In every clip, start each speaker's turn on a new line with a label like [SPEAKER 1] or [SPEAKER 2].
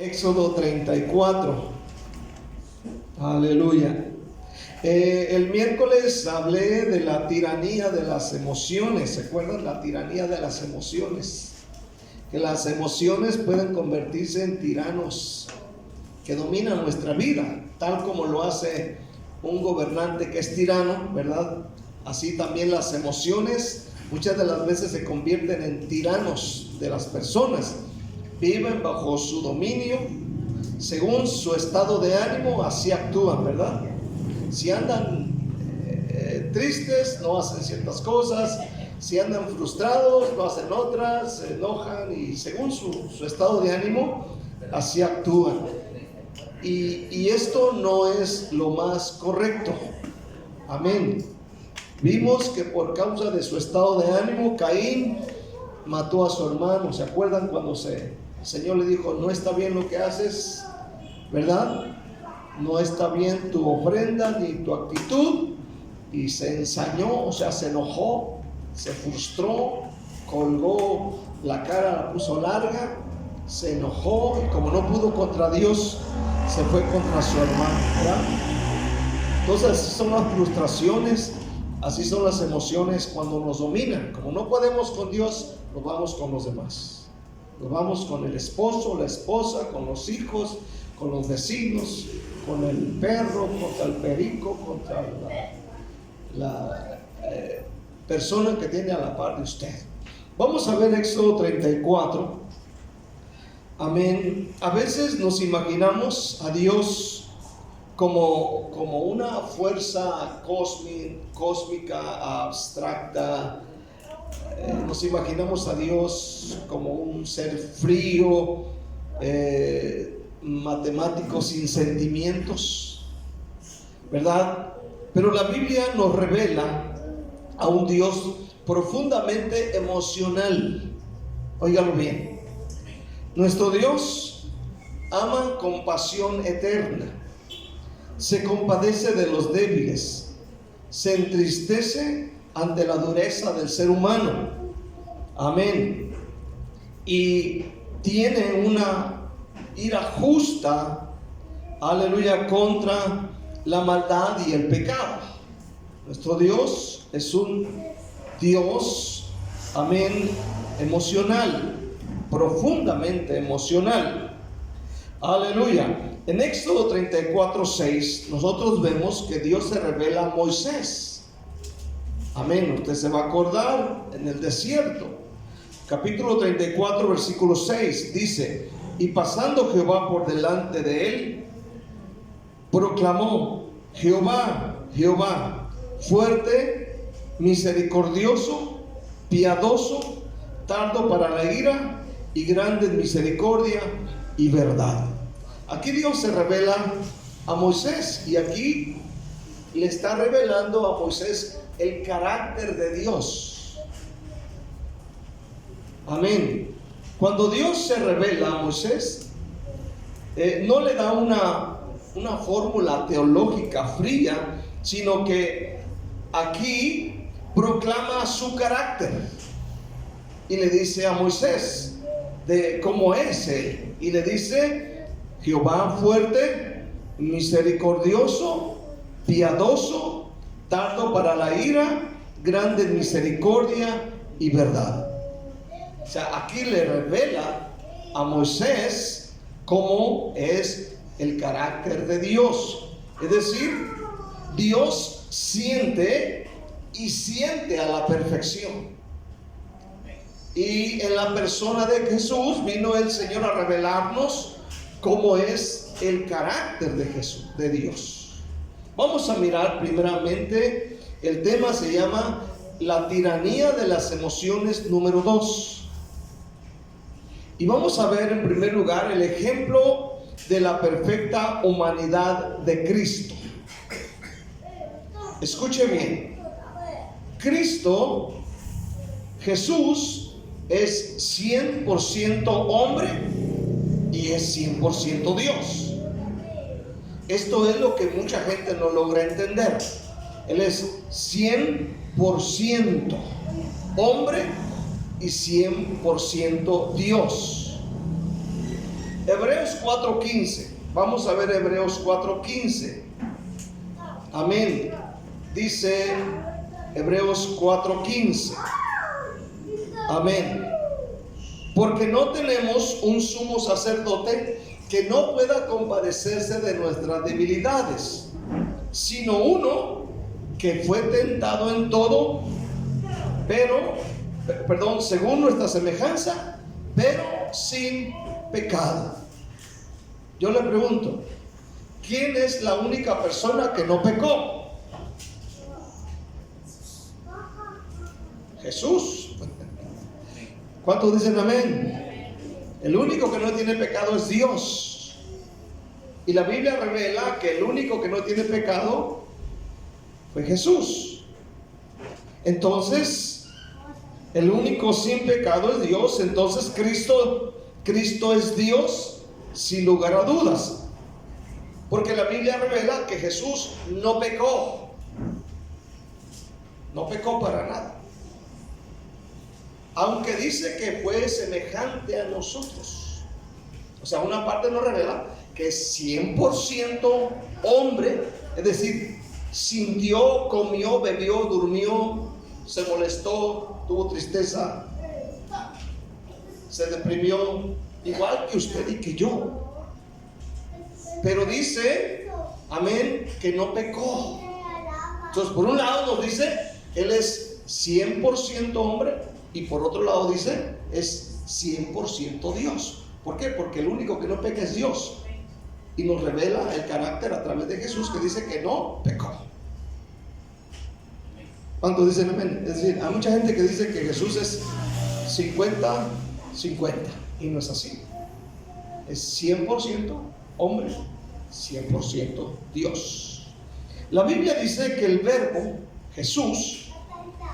[SPEAKER 1] Éxodo 34. Aleluya. El miércoles hablé de la tiranía de las emociones. ¿Se acuerdan? La tiranía de las emociones. Que las emociones pueden convertirse en tiranos que dominan nuestra vida, tal como lo hace un gobernante que es tirano, ¿verdad? Así también las emociones muchas de las veces se convierten en tiranos de las personas. Viven bajo su dominio, según su estado de ánimo, así actúan, ¿verdad? Si andan tristes, no hacen ciertas cosas. Si andan frustrados, no hacen otras, se enojan, y según su estado de ánimo, así actúan. Y esto no es lo más correcto. Amén. Vimos que por causa de su estado de ánimo, Caín mató a su hermano. ¿Se acuerdan cuando el Señor le dijo: no está bien lo que haces, ¿verdad? No está bien tu ofrenda ni tu actitud. Y se ensañó, o sea, se enojó, se frustró, colgó la cara, la puso larga, se enojó, y como no pudo contra Dios, se fue contra su hermano, ¿verdad? Entonces así son las frustraciones, así son las emociones cuando nos dominan. Como no podemos con Dios, nos vamos con los demás. Nos vamos con el esposo, la esposa, con los hijos, con los vecinos, con el perro, contra el perico, contra la persona que tiene a la par de usted. Vamos a ver Éxodo 34. Amén. A veces nos imaginamos a Dios como una fuerza cósmica, abstracta. Nos imaginamos a Dios como un ser frío, matemático, sin sentimientos, ¿verdad? Pero la Biblia nos revela a un Dios profundamente emocional. Óigalo bien. Nuestro Dios ama con pasión eterna, se compadece de los débiles, se entristece ante la dureza del ser humano. Amén. Y tiene una ira justa, aleluya, contra la maldad y el pecado. Nuestro Dios es un Dios, amén, emocional, profundamente emocional. Aleluya. En Éxodo 34:6 nosotros vemos que Dios se revela a Moisés. Amén. Usted se va a acordar en el desierto. Capítulo 34, versículo 6 dice: y pasando Jehová por delante de él, proclamó: Jehová, Jehová, fuerte, misericordioso, piadoso, tardo para la ira y grande en misericordia y verdad. Aquí Dios se revela a Moisés, y aquí le está revelando a Moisés el carácter de Dios. Amén. Cuando Dios se revela a Moisés, no le da una fórmula teológica fría, sino que aquí proclama su carácter y le dice a Moisés de cómo es él, y le dice: Jehová fuerte, misericordioso, piadoso, tardo para la ira, grande en misericordia y verdad. O sea, aquí le revela a Moisés cómo es el carácter de Dios. Es decir, Dios siente, y siente a la perfección. Y en la persona de Jesús vino el Señor a revelarnos cómo es el carácter de Jesús, de Dios. Vamos a mirar primeramente, el tema se llama la tiranía de las emociones número 2. Y vamos a ver en primer lugar el ejemplo de la perfecta humanidad de Cristo. Escuche bien. Cristo, Jesús, es 100% hombre y es 100% Dios. Esto es lo que mucha gente no logra entender. Él es 100% hombre y 100% Dios. Hebreos Hebreos 4:15. Vamos a ver Hebreos 4:15. Amén. Dice Hebreos 4:15. Amén. Porque no tenemos un sumo sacerdote que no pueda compadecerse de nuestras debilidades, sino uno que fue tentado en todo, según nuestra semejanza, pero sin pecado. Yo le pregunto, ¿quién es la única persona que no pecó? Jesús. ¿Cuántos dicen amén? El único que no tiene pecado es Dios. Y la Biblia revela que el único que no tiene pecado fue Jesús. Entonces, el único sin pecado es Dios. Entonces Cristo es Dios sin lugar a dudas. Porque la Biblia revela que Jesús no pecó. No pecó para nada. Aunque dice que fue semejante a nosotros. O sea, una parte nos revela que es 100% hombre. Es decir, sintió, comió, bebió, durmió, se molestó, tuvo tristeza, se deprimió, igual que usted y que yo. Pero dice, amén, que no pecó. Entonces, por un lado nos dice, Él es 100% hombre, y por otro lado dice, es 100% Dios. ¿Por qué? Porque el único que no peca es Dios. Y nos revela el carácter a través de Jesús, que dice que no pecó. ¿Cuántos dicen amén? Es decir, hay mucha gente que dice que Jesús es 50-50, y no es así. Es 100% hombre, 100% Dios. La Biblia dice que el verbo, Jesús,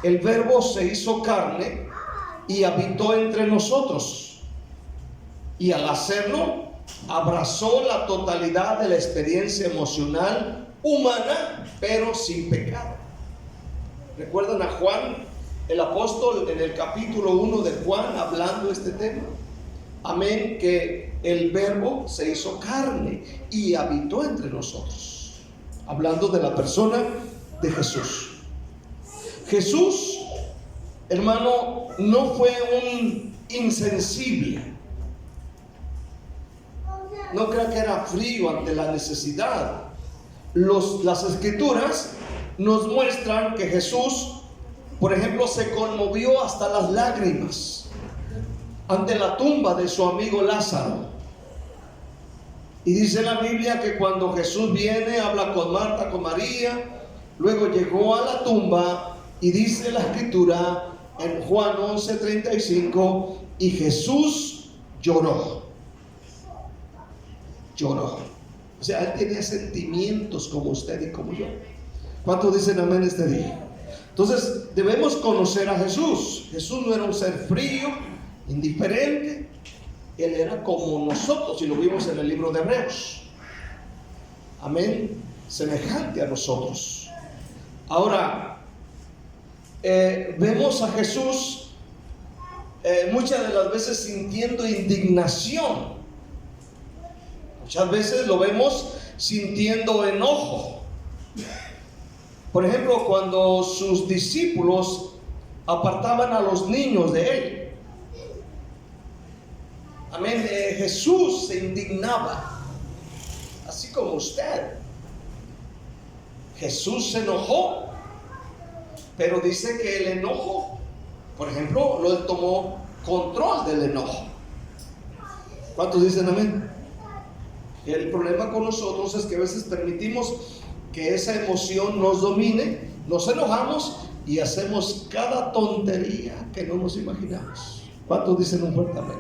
[SPEAKER 1] el verbo se hizo carne y habitó entre nosotros. Y al hacerlo, abrazó la totalidad de la experiencia emocional humana, pero sin pecado. ¿Recuerdan a Juan, el apóstol, en el capítulo 1 de Juan, hablando de este tema? Amén, que el verbo se hizo carne y habitó entre nosotros. Hablando de la persona de Jesús. Jesús, hermano, no fue un insensible. No crea que era frío ante la necesidad. Las escrituras nos muestran que Jesús, por ejemplo, se conmovió hasta las lágrimas ante la tumba de su amigo Lázaro. Y dice la Biblia que cuando Jesús viene, habla con Marta, con María, luego llegó a la tumba y dice la escritura en Juan 11:35, y Jesús lloró. Lloró. O sea, Él tenía sentimientos como usted y como yo. ¿Cuántos dicen amén este día? Entonces, debemos conocer a Jesús. Jesús no era un ser frío, indiferente. Él era como nosotros, y lo vimos en el libro de Hebreos. Amén. Semejante a nosotros. Ahora, vemos a Jesús muchas de las veces sintiendo indignación. Muchas veces lo vemos sintiendo enojo. Por ejemplo, cuando sus discípulos apartaban a los niños de Él. Amén. Jesús se indignaba, así como usted. Jesús se enojó, pero dice que el enojo, por ejemplo, Él tomó control del enojo. ¿Cuántos dicen amén? El problema con nosotros es que a veces permitimos que esa emoción nos domine, nos enojamos y hacemos cada tontería que no nos imaginamos. ¿Cuántos dicen un fuerte amén?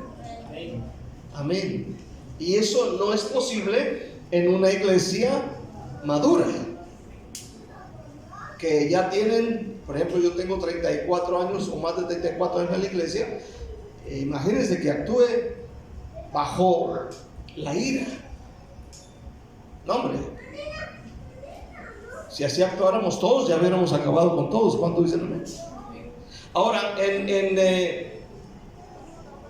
[SPEAKER 1] Amén. Y eso no es posible en una iglesia madura, que ya tienen, por ejemplo, yo tengo 34 años o más de 34 años en la iglesia. Imagínense que actúe bajo la ira. No, hombre, si así actuáramos todos, ya hubiéramos acabado con todos. ¿Cuánto dicen amén? Ahora,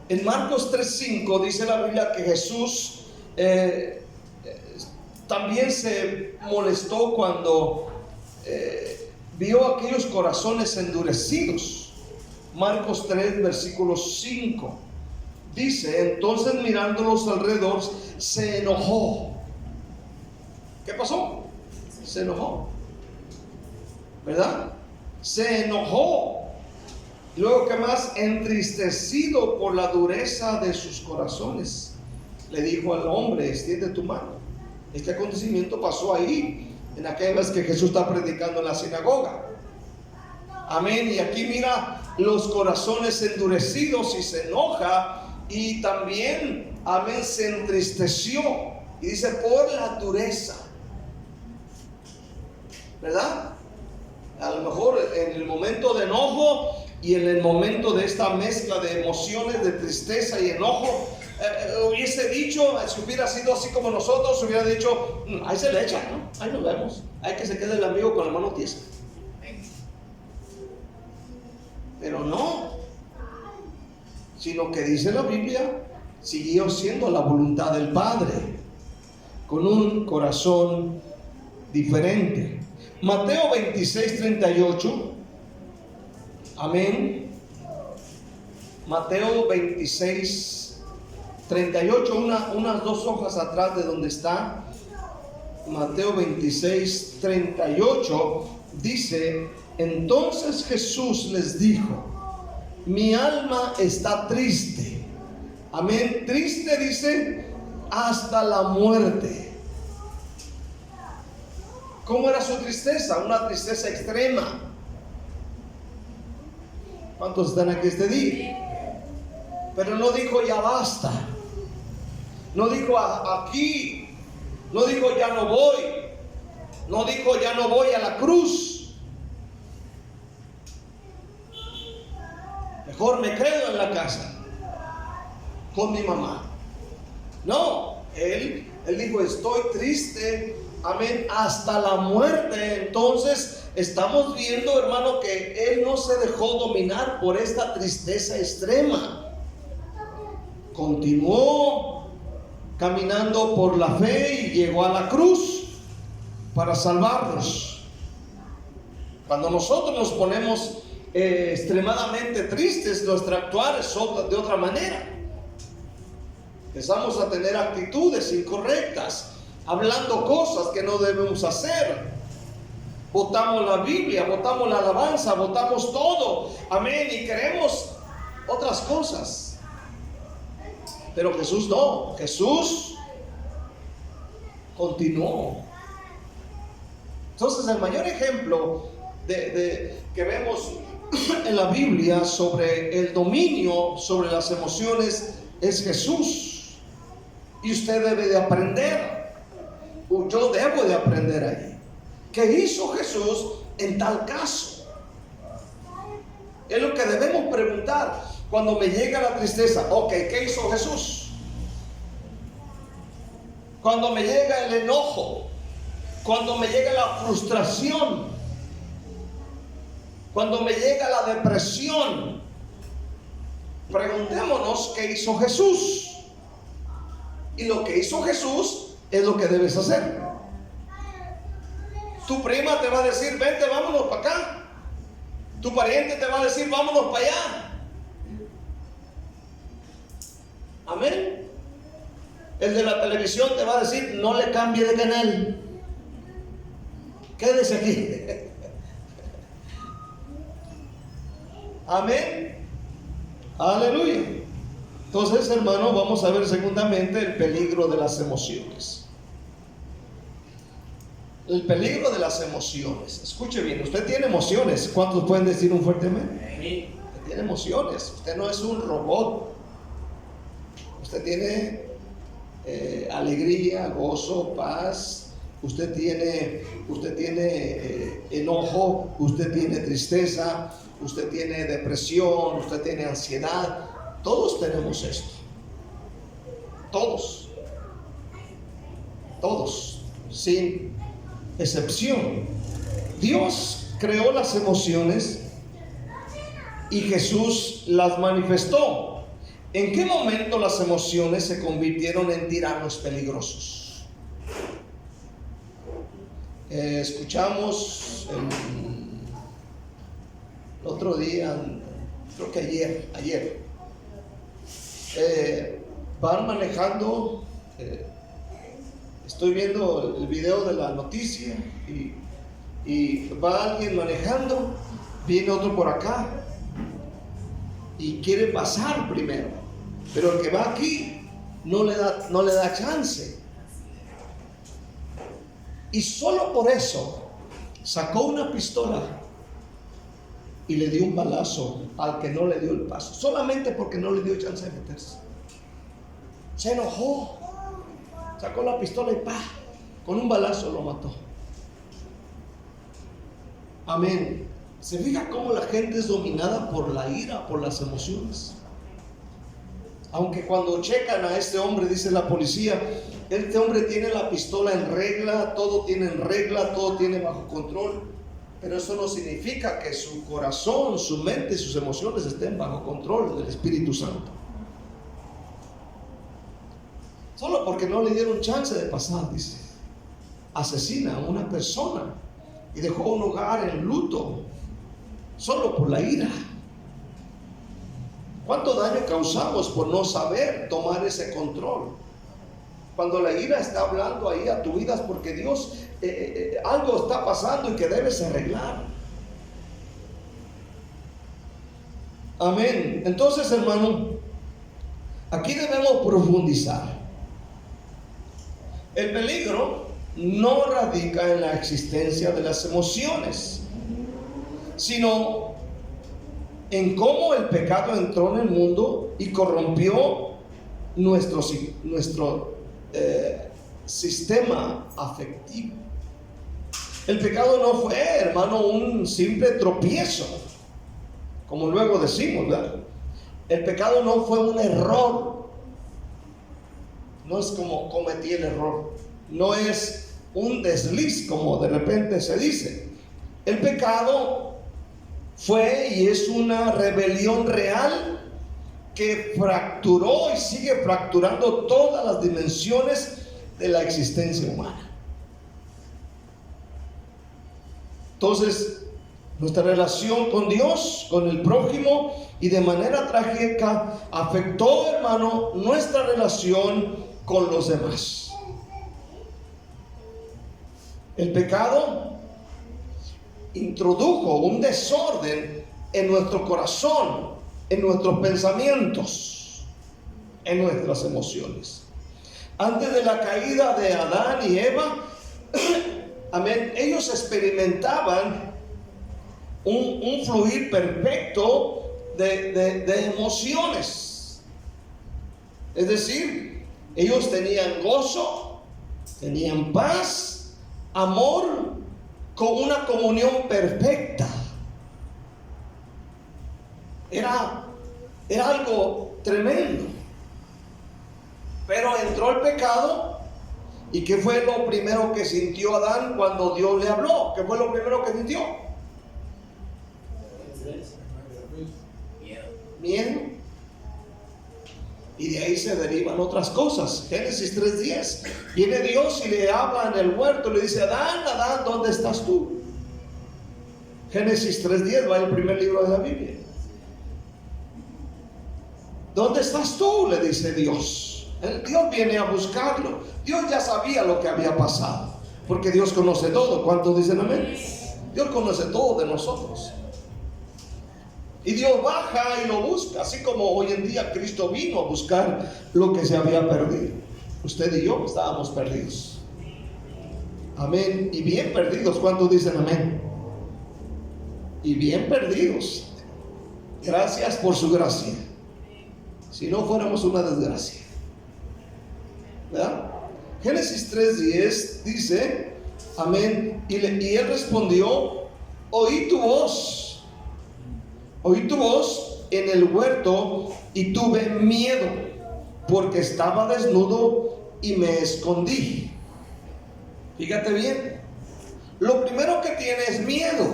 [SPEAKER 1] en Marcos 3:5 dice la Biblia que Jesús también se molestó cuando vio aquellos corazones endurecidos. Marcos 3, versículo 5. Dice: entonces mirándolos alrededor, se enojó. ¿Qué pasó? Se enojó, ¿verdad? Se enojó. Luego, ¿qué más? Entristecido por la dureza de sus corazones, le dijo al hombre: extiende tu mano. Este acontecimiento pasó ahí, en aquella vez que Jesús está predicando en la sinagoga. Amén. Y aquí mira los corazones endurecidos y se enoja. Y también, amén, se entristeció. Y dice: por la dureza, ¿verdad? A lo mejor en el momento de enojo y en el momento de esta mezcla de emociones, de tristeza y enojo, hubiese dicho, si hubiera sido así como nosotros, hubiera dicho: ahí se le echa, ¿no? Ahí nos vemos. Hay que se quede el amigo con la mano tiesa. Pero no, sino que dice la Biblia, siguió siendo la voluntad del Padre, con un corazón diferente. Mateo 26, 38. Amén. Mateo 26, 38, unas 2 hojas atrás de donde está. Mateo 26, 38 dice: entonces Jesús les dijo: mi alma está triste. Amén. Triste, dice, hasta la muerte. ¿Cómo era su tristeza? Una tristeza extrema. ¿Cuántos están aquí este día? Pero no dijo: ya basta. No dijo: aquí. No dijo: ya no voy. No dijo: ya no voy a la cruz. Mejor me quedo en la casa con mi mamá. No, él dijo: estoy triste, amén, hasta la muerte. Entonces estamos viendo, hermano, que él no se dejó dominar por esta tristeza extrema. Continuó caminando por la fe y llegó a la cruz para salvarnos. Cuando nosotros nos ponemos extremadamente tristes, nuestro actuar es de otra manera. Empezamos a tener actitudes incorrectas, hablando cosas que no debemos hacer. Botamos la Biblia, botamos la alabanza, botamos todo, amén, y queremos otras cosas. Pero Jesús no. Jesús continuó. Entonces, el mayor ejemplo que vemos en la Biblia sobre el dominio sobre las emociones es Jesús. Y usted debe de aprender, yo debo de aprender ahí. ¿Qué hizo Jesús en tal caso? Es lo que debemos preguntar cuando me llega la tristeza. Ok, ¿qué hizo Jesús? Cuando me llega el enojo, cuando me llega la frustración, cuando me llega la depresión, preguntémonos: ¿qué hizo Jesús? Y lo que hizo Jesús es lo que debes hacer. Tu prima te va a decir: vente, vámonos para acá. Tu pariente te va a decir: vámonos para allá. Amén. El de la televisión te va a decir: no le cambie de canal, quédese aquí. Amén. Aleluya. Entonces, hermano, vamos a ver segundamente el peligro de las emociones. El peligro de las emociones. Escuche bien, usted tiene emociones. ¿Cuántos pueden decir un fuerte amén? Usted tiene emociones. Usted no es un robot. Usted tiene alegría, gozo, paz. Usted tiene enojo. Usted tiene tristeza. Usted tiene depresión. Usted tiene ansiedad. Todos tenemos esto. Todos, sin excepción. Dios creó las emociones y Jesús las manifestó. ¿En qué momento las emociones se convirtieron en tiranos peligrosos? Escuchamos el otro día, creo que ayer, van manejando, estoy viendo el video de la noticia y va alguien manejando, viene otro por acá y quiere pasar primero, pero el que va aquí no le da chance, y solo por eso sacó una pistola y le dio un balazo al que no le dio el paso, solamente porque no le dio chance de meterse. Se enojó, sacó la pistola y con un balazo lo mató. Amén. ¿Se fija cómo la gente es dominada por la ira, por las emociones? Aunque cuando checan a este hombre, dice la policía, este hombre tiene la pistola en regla, todo tiene en regla, todo tiene bajo control, pero eso no significa que su corazón, su mente, sus emociones estén bajo control del Espíritu Santo. Solo porque no le dieron chance de pasar, dice, asesina a una persona y dejó un hogar en luto, solo por la ira. ¿Cuánto daño causamos por no saber tomar ese control? Cuando la ira está hablando ahí a tu vida es porque Dios, algo está pasando y que debes arreglar. Amén. Entonces, hermano, aquí debemos profundizar. El peligro no radica en la existencia de las emociones, sino en cómo el pecado entró en el mundo y corrompió nuestro sistema afectivo. El pecado no fue, hermano, un simple tropiezo, como luego decimos, ¿verdad? El pecado no fue un error. No es como cometí el error. No es un desliz, como de repente se dice. El pecado fue y es una rebelión real que fracturó y sigue fracturando todas las dimensiones de la existencia humana. Entonces, nuestra relación con Dios, con el prójimo y de manera trágica afectó, hermano, nuestra relación con los demás. El pecado introdujo un desorden en nuestro corazón, en nuestros pensamientos, en nuestras emociones. Antes de la caída de Adán y Eva, amén, ellos experimentaban un fluir perfecto de emociones. Es decir, ellos tenían gozo, tenían paz, amor, con una comunión perfecta. Era algo tremendo. Pero entró el pecado. ¿Y qué fue lo primero que sintió Adán cuando Dios le habló? ¿Qué fue lo primero que sintió? Miedo. Y de ahí se derivan otras cosas. Génesis 3:10. Viene Dios y le habla en el huerto. Le dice: Adán, Adán, ¿dónde estás tú? Génesis 3:10 va en el primer libro de la Biblia. ¿Dónde estás tú?, le dice Dios. Dios viene a buscarlo. Dios ya sabía lo que había pasado, porque Dios conoce todo. ¿Cuántos dicen amén? Dios conoce todo de nosotros. Y Dios baja y lo busca, así como hoy en día Cristo vino a buscar lo que se había perdido. Usted y yo estábamos perdidos. Amén. Y bien perdidos. ¿Cuántos dicen amén? Y bien perdidos. Gracias por su gracia. Si no, fuéramos una desgracia, ¿verdad? Génesis 3:10 dice, amén, y él respondió: oí tu voz en el huerto y tuve miedo, porque estaba desnudo y me escondí. Fíjate bien, lo primero que tiene es miedo,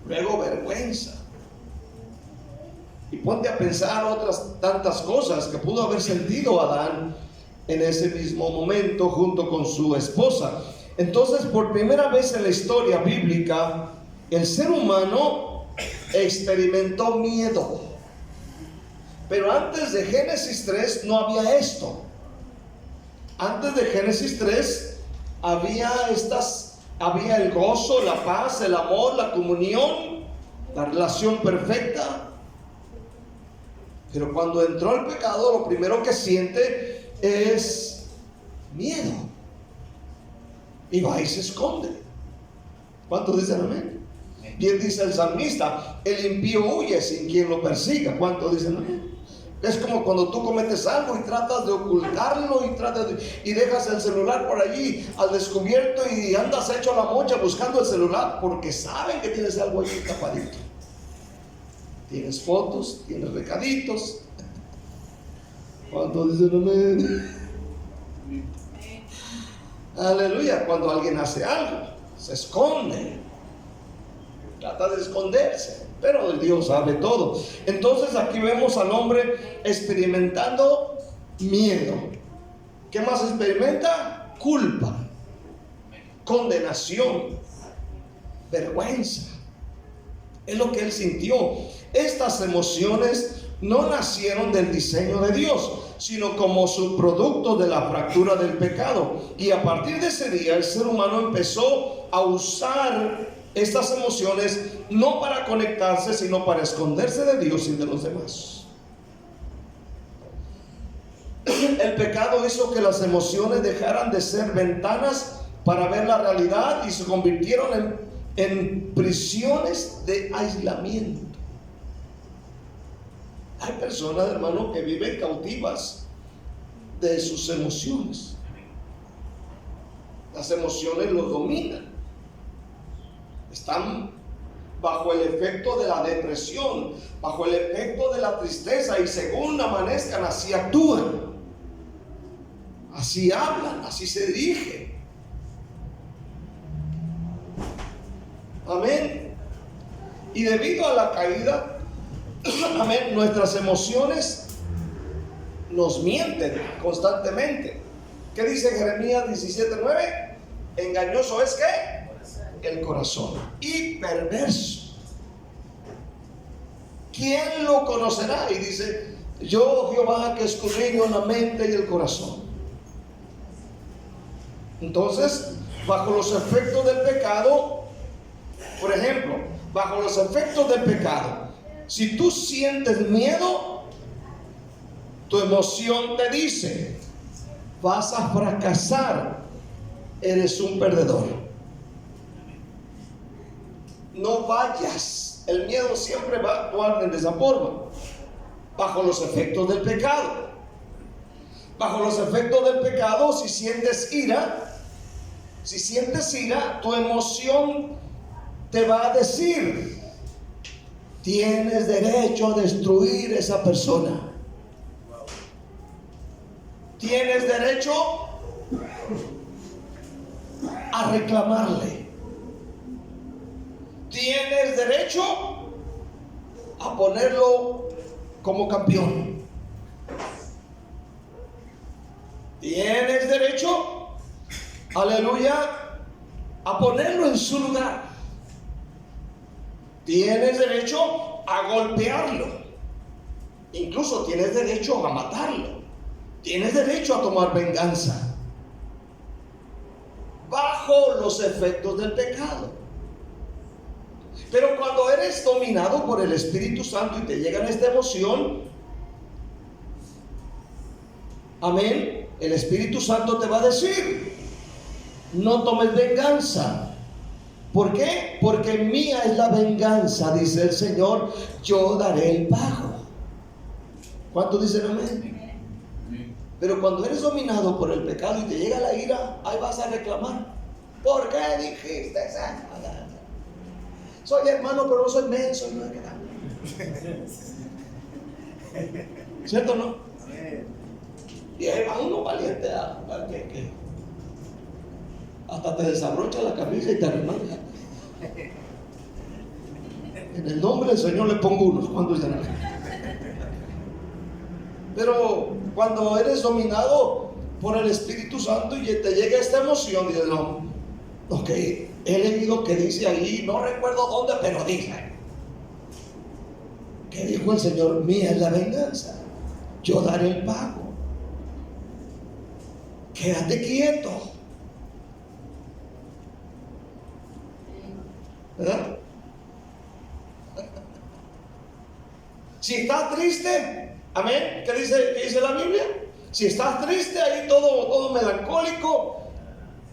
[SPEAKER 1] luego vergüenza, Y ponte a pensar otras tantas cosas que pudo haber sentido Adán en ese mismo momento junto con su esposa. Entonces, por primera vez en la historia bíblica, el ser humano experimentó miedo. Pero antes de Génesis 3 no había esto. Antes de Génesis 3 había el gozo, la paz, el amor, la comunión, la relación perfecta. Pero cuando entró el pecado, lo primero que siente es miedo. Y va y se esconde. ¿Cuántos dicen amén? Bien dice el salmista, el impío huye sin quien lo persiga. ¿Cuántos dicen amén? Es como cuando tú cometes algo y tratas de ocultarlo y dejas el celular por allí al descubierto y andas hecho a la mocha buscando el celular porque saben que tienes algo allí tapadito. Tienes fotos, tienes recaditos. ¿Cuántos dicen amén? Aleluya. Cuando alguien hace algo, se esconde, trata de esconderse, pero Dios sabe todo. Entonces aquí vemos al hombre experimentando miedo. ¿Qué más experimenta? Culpa, condenación, vergüenza. Es lo que él sintió. Estas emociones no nacieron del diseño de Dios, sino como subproducto de la fractura del pecado. Y a partir de ese día el ser humano empezó a usar estas emociones no para conectarse, sino para esconderse de Dios y de los demás. El pecado hizo que las emociones dejaran de ser ventanas para ver la realidad y se convirtieron en prisiones de aislamiento. Hay personas, hermano, que viven cautivas de sus emociones. Las emociones los dominan. Están bajo el efecto de la depresión, bajo el efecto de la tristeza, y según amanezcan, así actúan, así hablan, así se dirigen. Amén. Y debido a la caída, amén, nuestras emociones nos mienten constantemente. ¿Qué dice Jeremías 17:9? Engañoso es ¿qué? El corazón y perverso. ¿Quién lo conocerá? Y dice, yo Jehová que escudriño la mente y el corazón. Entonces, bajo los efectos del pecado, por ejemplo, bajo los efectos del pecado, si tú sientes miedo, tu emoción te dice, vas a fracasar, eres un perdedor. No vayas. El miedo siempre va a actuar de esa forma, bajo los efectos del pecado. Bajo los efectos del pecado, si sientes ira, tu emoción te va a decir, tienes derecho a destruir a esa persona. Tienes derecho a reclamarle. Tienes derecho a ponerlo como campeón. Tienes derecho, aleluya, a ponerlo en su lugar. Tienes derecho a golpearlo. Incluso tienes derecho a matarlo. Tienes derecho a tomar venganza. Bajo los efectos del pecado. Pero cuando eres dominado por el Espíritu Santo y te llega esta emoción, amén, el Espíritu Santo te va a decir, no tomes venganza. ¿Por qué? Porque mía es la venganza, dice el Señor, yo daré el pago. ¿Cuántos dicen amén? Pero cuando eres dominado por el pecado y te llega la ira, ahí vas a reclamar. ¿Por qué dijiste eso? Soy hermano, pero no soy menso. No, ¿cierto o no? Y ahí va uno valiente que hasta te desabrocha la camisa y te arremanga. En el nombre del Señor le pongo unos. ¿Cuántos dicen amén? Pero cuando eres dominado por el Espíritu Santo y te llega esta emoción, dices, no, ok, he leído que dice ahí, no recuerdo dónde, pero dice que dijo el Señor, mía es la venganza, yo daré el pago. Quédate quieto, ¿verdad? Si estás triste, amén, ¿qué dice la Biblia? Si estás triste, ahí todo melancólico,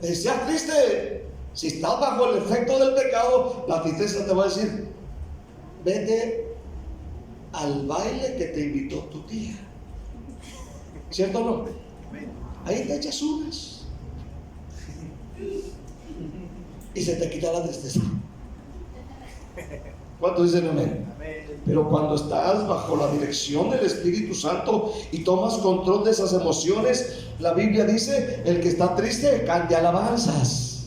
[SPEAKER 1] si estás triste, si estás bajo el efecto del pecado, la tristeza te va a decir, vete al baile que te invitó tu tía. ¿Cierto o no? Ahí te echas unas y se te quita la tristeza. ¿Cuántos dicen amén? Pero cuando estás bajo la dirección del Espíritu Santo y tomas control de esas emociones, la Biblia dice, el que está triste cante alabanzas.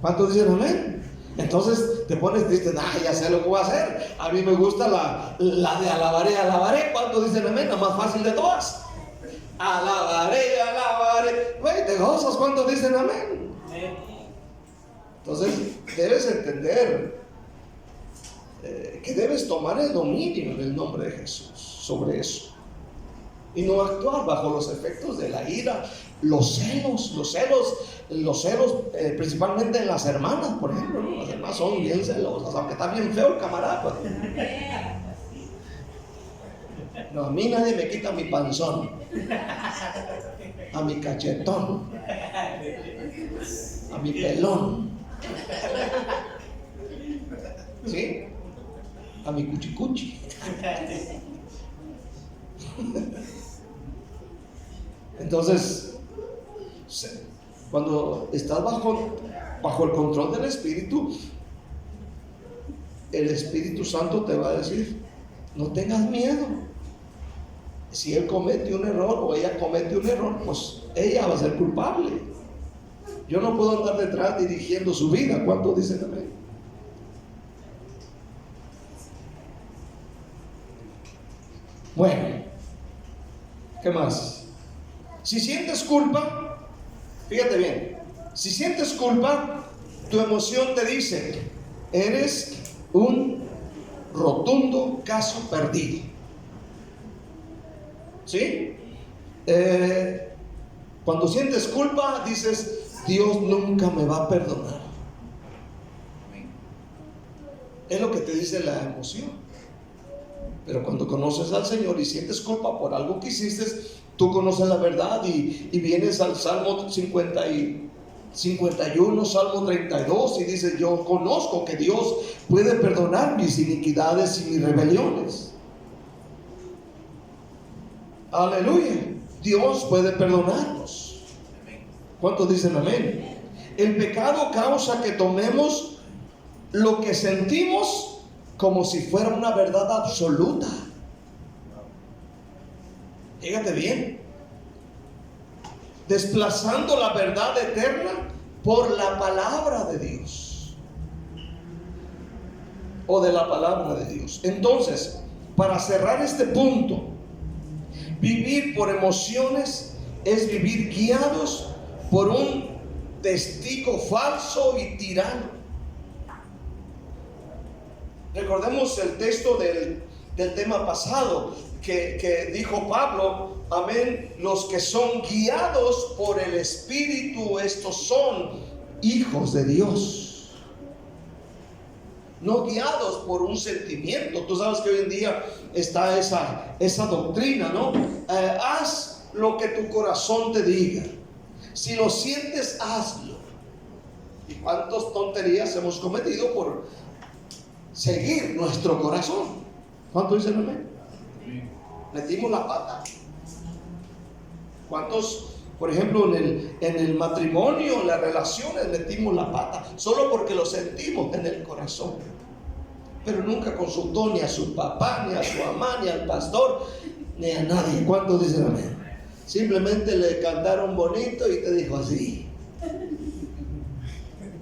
[SPEAKER 1] ¿Cuántos dicen amén? Entonces te pones triste, ya sé lo que voy a hacer. A mí me gusta la de alabaré. ¿Cuántos dicen amén? La más fácil de todas. Alabaré. Güey, te gozas. ¿Cuántos dicen amén? Entonces debes entender que debes tomar el dominio en el nombre de Jesús sobre eso y no actuar bajo los efectos de la ira, los celos, principalmente en las hermanas, por ejemplo, ¿no? Las hermanas son bien celosas, aunque está bien feo el camarada, pues. No, a mí nadie me quita mi panzón, a mi cachetón, a mi pelón, ¿sí? A mi cuchicuchi. Entonces, cuando estás bajo el control del Espíritu, el Espíritu Santo te va a decir, no tengas miedo. Si él comete un error o ella comete un error, pues ella va a ser culpable. Yo no puedo andar detrás dirigiendo su vida. ¿Cuántos dicen amén? Bueno, ¿qué más? Si sientes culpa, fíjate bien, si sientes culpa, tu emoción te dice, eres un rotundo caso perdido. ¿Sí? Cuando sientes culpa, dices, Dios nunca me va a perdonar. Es lo que te dice la emoción. Pero cuando conoces al Señor y sientes culpa por algo que hiciste, tú conoces la verdad y vienes al Salmo 51, Salmo 32 y dices, yo conozco que Dios puede perdonar mis iniquidades y mis rebeliones. Aleluya, Dios puede perdonarnos. ¿Cuántos dicen amén? El pecado causa que tomemos lo que sentimos como si fuera una verdad absoluta. Fíjate bien, desplazando la verdad eterna por la palabra de Dios o de la palabra de Dios. Entonces, para cerrar este punto, vivir por emociones es vivir guiados por un testigo falso y tirano. Recordemos el texto del tema pasado que dijo Pablo, amén, los que son guiados por el Espíritu, estos son hijos de Dios. No guiados por un sentimiento. Tú sabes que hoy en día está esa doctrina, ¿no? Haz lo que tu corazón te diga. Si lo sientes, hazlo. ¿Y cuántas tonterías hemos cometido por seguir nuestro corazón? ¿Cuántos dicen amén? Metimos la pata. ¿Cuántos, por ejemplo, en el matrimonio, en las relaciones, metimos la pata solo porque lo sentimos en el corazón? Pero nunca consultó ni a su papá, ni a su mamá, ni al pastor, ni a nadie. ¿Cuántos dicen amén? Simplemente le cantaron bonito y te dijo así.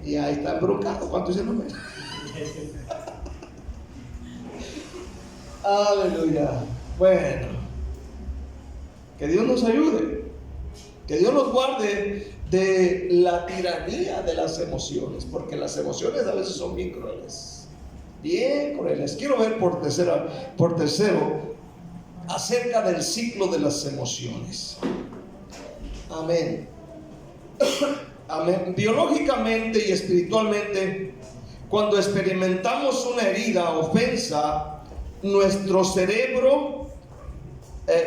[SPEAKER 1] Y ahí está embroncado. ¿Cuántos dicen amén? Aleluya. Bueno, Que Dios nos ayude, que Dios nos guarde de la tiranía de las emociones, porque las emociones a veces son bien crueles, bien crueles. Quiero ver por tercero acerca del ciclo de las emociones. Amén. Amén. Biológicamente y espiritualmente, cuando experimentamos una herida, ofensa, nuestro cerebro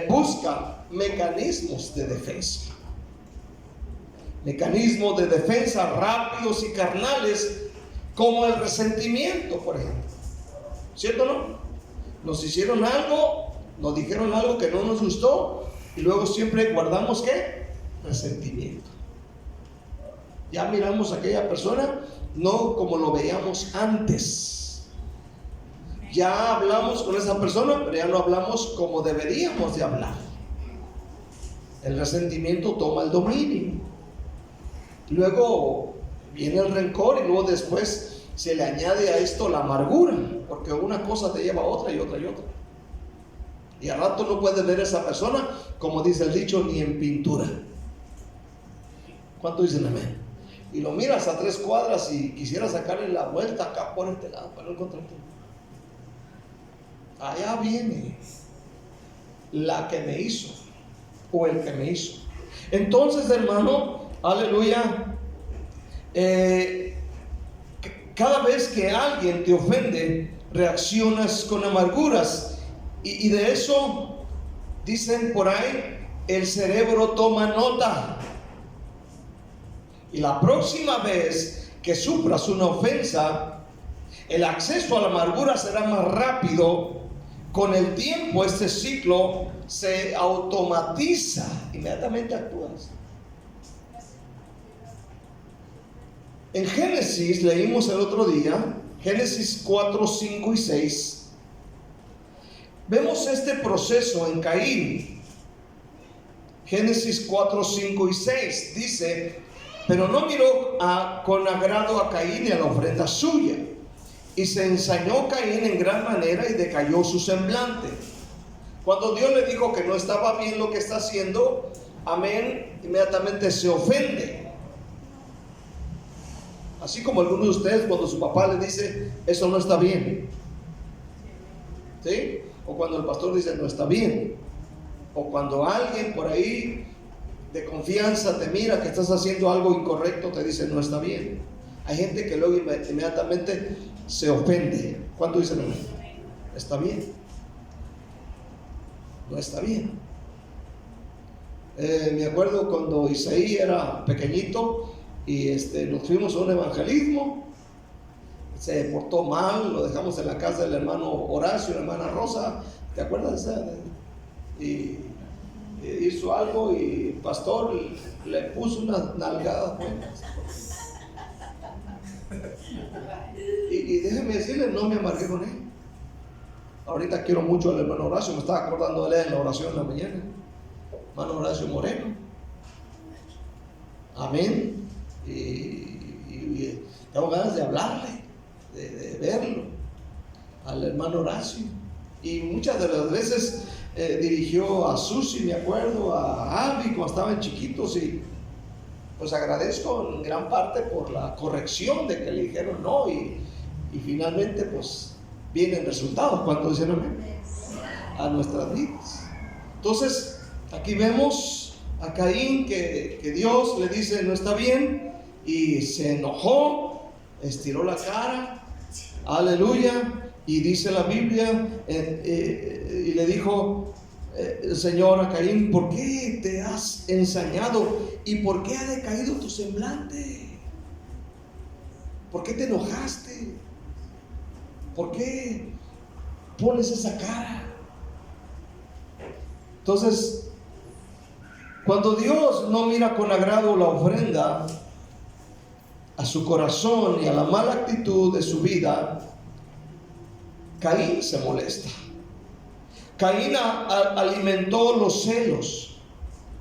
[SPEAKER 1] busca mecanismos de defensa. Mecanismos de defensa rápidos y carnales, como el resentimiento, por ejemplo. ¿Cierto o no? Nos hicieron algo, nos dijeron algo que no nos gustó, y luego siempre guardamos ¿qué? Resentimiento. Ya miramos a aquella persona no como lo veíamos antes. Ya hablamos con esa persona, pero ya no hablamos como deberíamos de hablar. El resentimiento toma el dominio. Luego viene el rencor, y luego después se le añade a esto la amargura, porque una cosa te lleva a otra y otra y otra. Y al rato no puedes ver a esa persona, como dice el dicho, ni en pintura. ¿Cuánto dicen amén? Y lo miras a 3 cuadras y quisiera sacarle la vuelta acá por este lado para no encontrarte. Allá viene la que me hizo o el que me hizo. Entonces, hermano, aleluya, cada vez que alguien te ofende, reaccionas con amarguras, y de eso dicen por ahí, el cerebro toma nota. Y la próxima vez que sufras una ofensa, el acceso a la amargura será más rápido. Con el tiempo este ciclo se automatiza, inmediatamente actúas. En Génesis leímos el otro día, Génesis 4, 5 y 6. Vemos este proceso en Caín. Génesis 4, 5 y 6 dice: pero no miró con agrado a Caín y a la ofrenda suya, y se ensañó Caín en gran manera y decayó su semblante. Cuando Dios le dijo que no estaba bien lo que está haciendo, amén, inmediatamente se ofende. Así como algunos de ustedes cuando su papá le dice eso no está bien, ¿sí? O cuando el pastor dice no está bien, o cuando alguien por ahí de confianza te mira que estás haciendo algo incorrecto, te dice no está bien. Hay gente que luego inmediatamente se ofende. ¿Cuánto dicen no? Está bien. No está bien. Me acuerdo cuando Isaí era pequeñito y nos fuimos a un evangelismo. Se portó mal, lo dejamos en la casa del hermano Horacio y la hermana Rosa. ¿Te acuerdas de esa? Y hizo algo y el pastor le puso unas nalgadas buenas. Y déjeme decirle, no me amargué con él. Ahorita quiero mucho al hermano Horacio, me estaba acordando de él en la oración en la mañana. Hermano Horacio Moreno. Amén. Y tengo ganas de hablarle, de verlo, al hermano Horacio. Y muchas de las veces dirigió a Susi, me acuerdo, a Abby cuando estaban chiquitos, y pues agradezco en gran parte por la corrección de que le dijeron no, y finalmente pues vienen resultados. ¿Cuánto dicen amén? A nuestras vidas. Entonces aquí vemos a Caín que Dios le dice no está bien, y se enojó, estiró la cara, aleluya. Y dice la Biblia, y le dijo el Señor a Caín: ¿por qué te has ensañado? ¿Y por qué ha decaído tu semblante? ¿Por qué te enojaste? ¿Por qué pones esa cara? Entonces, cuando Dios no mira con agrado la ofrenda a su corazón y a la mala actitud de su vida, Caín se molesta. Caín alimentó los celos,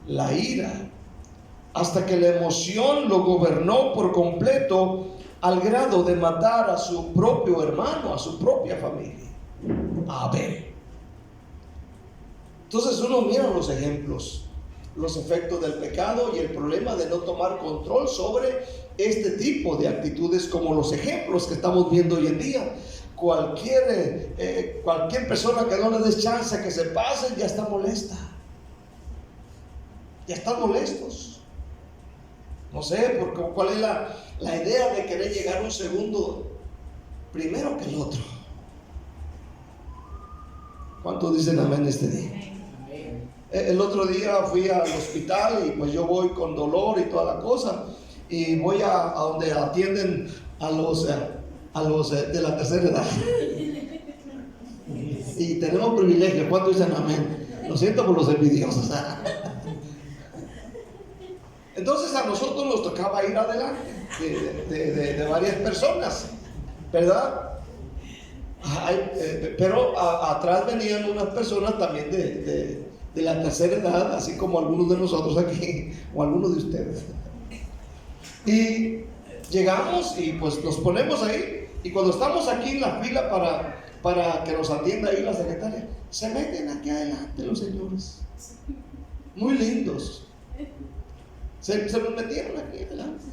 [SPEAKER 1] la ira, hasta que la emoción lo gobernó por completo, al grado de matar a su propio hermano, a su propia familia, a Abel. Entonces uno mira los ejemplos, los efectos del pecado y el problema de no tomar control sobre este tipo de actitudes, como los ejemplos que estamos viendo hoy en día. Cualquier persona que no le des chance que se pase ya está molesta, ya están molestos. No sé, porque cuál es la idea de querer llegar un segundo primero que el otro. ¿Cuántos dicen amén este día? El otro día fui al hospital y pues yo voy con dolor y toda la cosa, y voy a donde atienden a los de la tercera edad. Y tenemos privilegio. ¿Cuántos dicen amén? Lo siento por los envidiosos. Entonces a nosotros nos tocaba ir adelante de varias personas, ¿verdad? Pero atrás venían unas personas también de la tercera edad, así como algunos de nosotros aquí, o algunos de ustedes. Y llegamos y pues nos ponemos ahí, y cuando estamos aquí en la fila para que nos atienda ahí la secretaria, se meten aquí adelante los señores, muy lindos. Se nos metieron aquí adelante.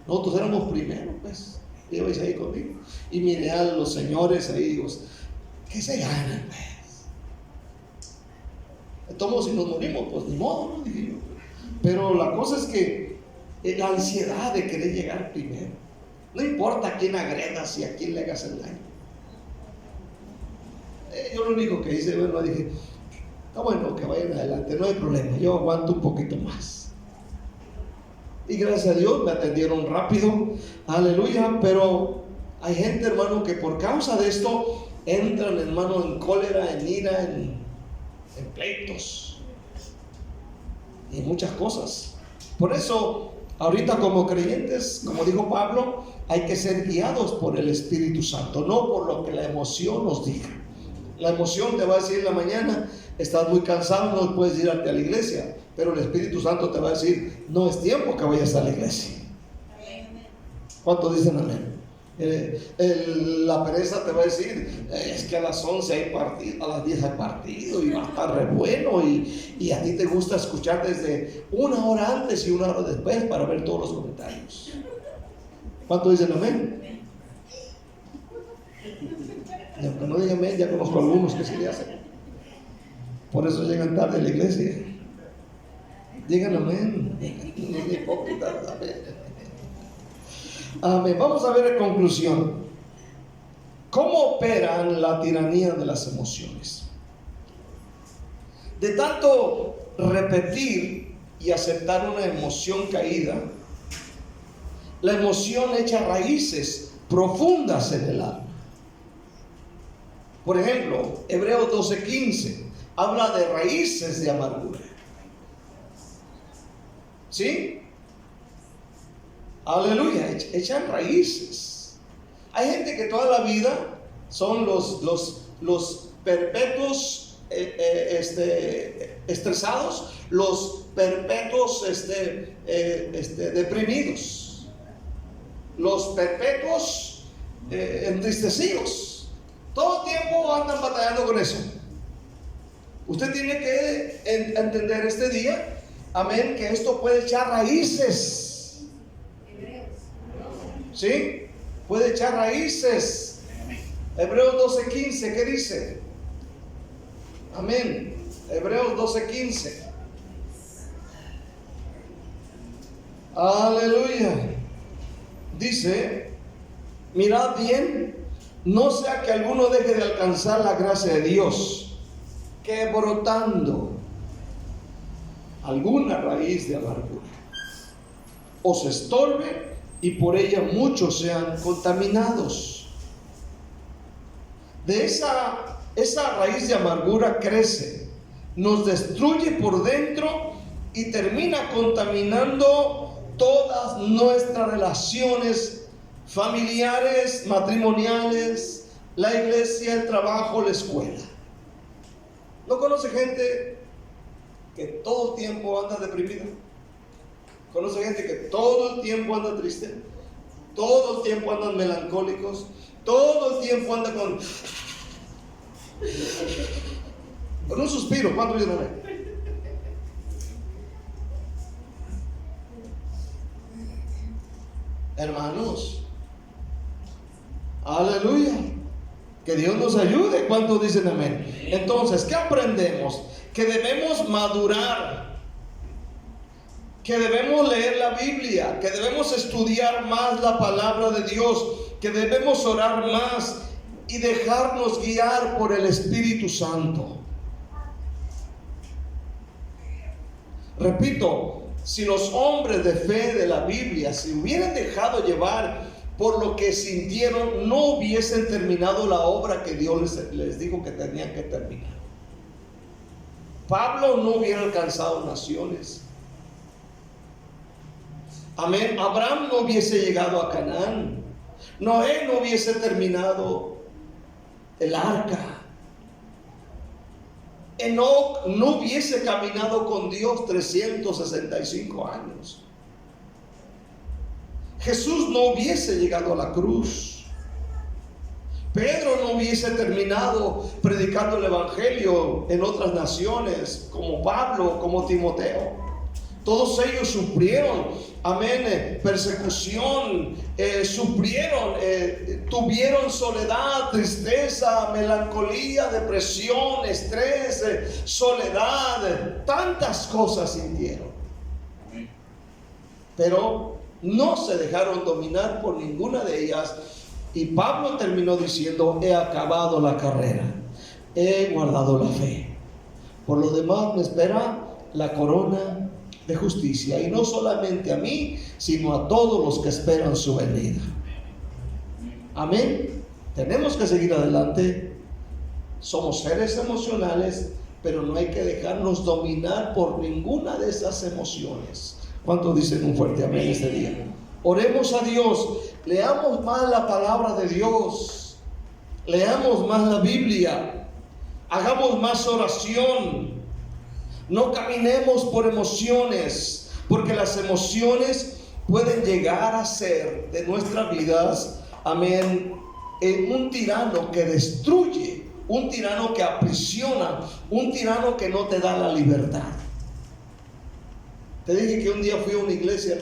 [SPEAKER 1] Nosotros éramos primero, pues. Ibais ahí conmigo. Y miré a los señores ahí, digo, ¿qué se ganan, pues? Entonces, si nos morimos, pues ni modo, ¿no? Dije yo. Pero la cosa es que la ansiedad de querer llegar primero. No importa a quién agredas y a quién le hagas el daño. Yo lo único que hice, bueno, dije, está bueno que vayan adelante, no hay problema, yo aguanto un poquito más. Y gracias a Dios me atendieron rápido, aleluya. Pero hay gente, hermano, que por causa de esto entran, hermano, en cólera, en ira, en pleitos y muchas cosas. Por eso ahorita como creyentes, como dijo Pablo, hay que ser guiados por el Espíritu Santo, no por lo que la emoción nos diga. La emoción te va a decir en la mañana, estás muy cansado, no puedes ir a la iglesia. Pero el Espíritu Santo te va a decir, no es tiempo que vayas a la iglesia. ¿Cuántos dicen amén? La pereza te va a decir, es que a las 11 hay partido, a las 10 hay partido, y va a estar re bueno, y a ti te gusta escuchar desde una hora antes y una hora después para ver todos los comentarios. ¿Cuántos dicen amén? Y aunque no digan amén, ya conozco algunos que sí le hacen. Por eso llegan tarde a la iglesia. Digan amén. Hipócritas, amén. Amén. Vamos a ver en conclusión cómo operan la tiranía de las emociones. De tanto repetir y aceptar una emoción caída, la emoción echa raíces profundas en el alma. Por ejemplo, Hebreos 12:15 habla de raíces de amargura. ¿Sí? Aleluya, echan raíces. Hay gente que toda la vida son los perpetuos estresados, los perpetuos deprimidos, los perpetuos entristecidos. Todo el tiempo andan batallando con eso. Usted tiene que entender este día, amén, que esto puede echar raíces. ¿Sí? Puede echar raíces. Hebreos 12:15, ¿qué dice? Amén. Hebreos 12:15. Aleluya. Dice, mirad bien, no sea que alguno deje de alcanzar la gracia de Dios, que brotando alguna raíz de amargura os estorbe y por ella muchos sean contaminados. De esa raíz de amargura crece, nos destruye por dentro y termina contaminando todas nuestras relaciones familiares, matrimoniales, la iglesia, el trabajo, la escuela. ¿No conoce gente que todo el tiempo anda deprimida? ¿Conoce gente que todo el tiempo anda triste? Todo el tiempo andan melancólicos, todo el tiempo anda con Con un suspiro. ¿Cuántos dicen amén? Hermanos, aleluya, que Dios nos ayude. ¿Cuántos dicen amén? Entonces, ¿qué aprendemos? Que debemos madurar, que debemos leer la Biblia, que debemos estudiar más la palabra de Dios, que debemos orar más y dejarnos guiar por el Espíritu Santo. Repito, si los hombres de fe de la Biblia se hubieran dejado llevar por lo que sintieron, no hubiesen terminado la obra que Dios les dijo que tenían que terminar. Pablo no hubiera alcanzado naciones. Amén. Abraham no hubiese llegado a Canaán. Noé no hubiese terminado el arca. Enoc no hubiese caminado con Dios 365 años. Jesús no hubiese llegado a la cruz. Pedro no hubiese terminado predicando el evangelio en otras naciones, como Pablo, como Timoteo. Todos ellos sufrieron, amén, persecución, tuvieron soledad, tristeza, melancolía, depresión, estrés, soledad, tantas cosas sintieron. Pero no se dejaron dominar por ninguna de ellas. Y Pablo terminó diciendo: he acabado la carrera, he guardado la fe. Por lo demás me espera la corona de justicia, y no solamente a mí, sino a todos los que esperan su venida. Amén. Tenemos que seguir adelante. Somos seres emocionales, pero no hay que dejarnos dominar por ninguna de esas emociones. ¿Cuántos dicen un fuerte amén este día? Oremos a Dios, leamos más la palabra de Dios, leamos más la Biblia, hagamos más oración. No caminemos por emociones, porque las emociones pueden llegar a ser de nuestras vidas, amén, un tirano que destruye, un tirano que aprisiona, un tirano que no te da la libertad. Te dije que un día fui a una iglesia,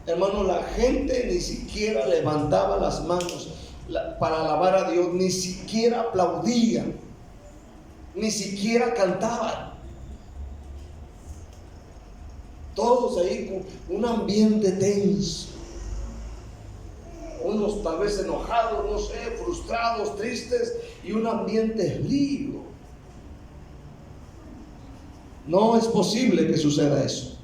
[SPEAKER 1] hermano, la gente ni siquiera levantaba las manos para alabar a Dios, ni siquiera aplaudían, ni siquiera cantaban. Todos ahí con un ambiente tenso, unos tal vez enojados, no sé, frustrados, tristes, y un ambiente frío. No es posible que suceda eso.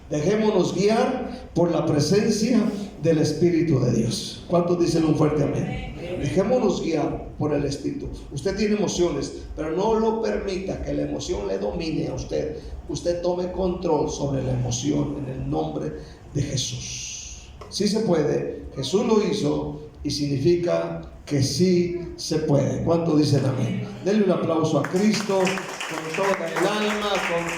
[SPEAKER 1] Dejémonos guiar por la presencia del Espíritu de Dios. ¿Cuántos dicen un fuerte amén? Dejémonos guiar por el Espíritu. Usted tiene emociones, pero no lo permita que la emoción le domine a usted. Usted tome control sobre la emoción en el nombre de Jesús. Sí se puede. Jesús lo hizo y significa que sí se puede. ¿Cuántos dicen amén? Denle un aplauso a Cristo con toda el alma, con todo.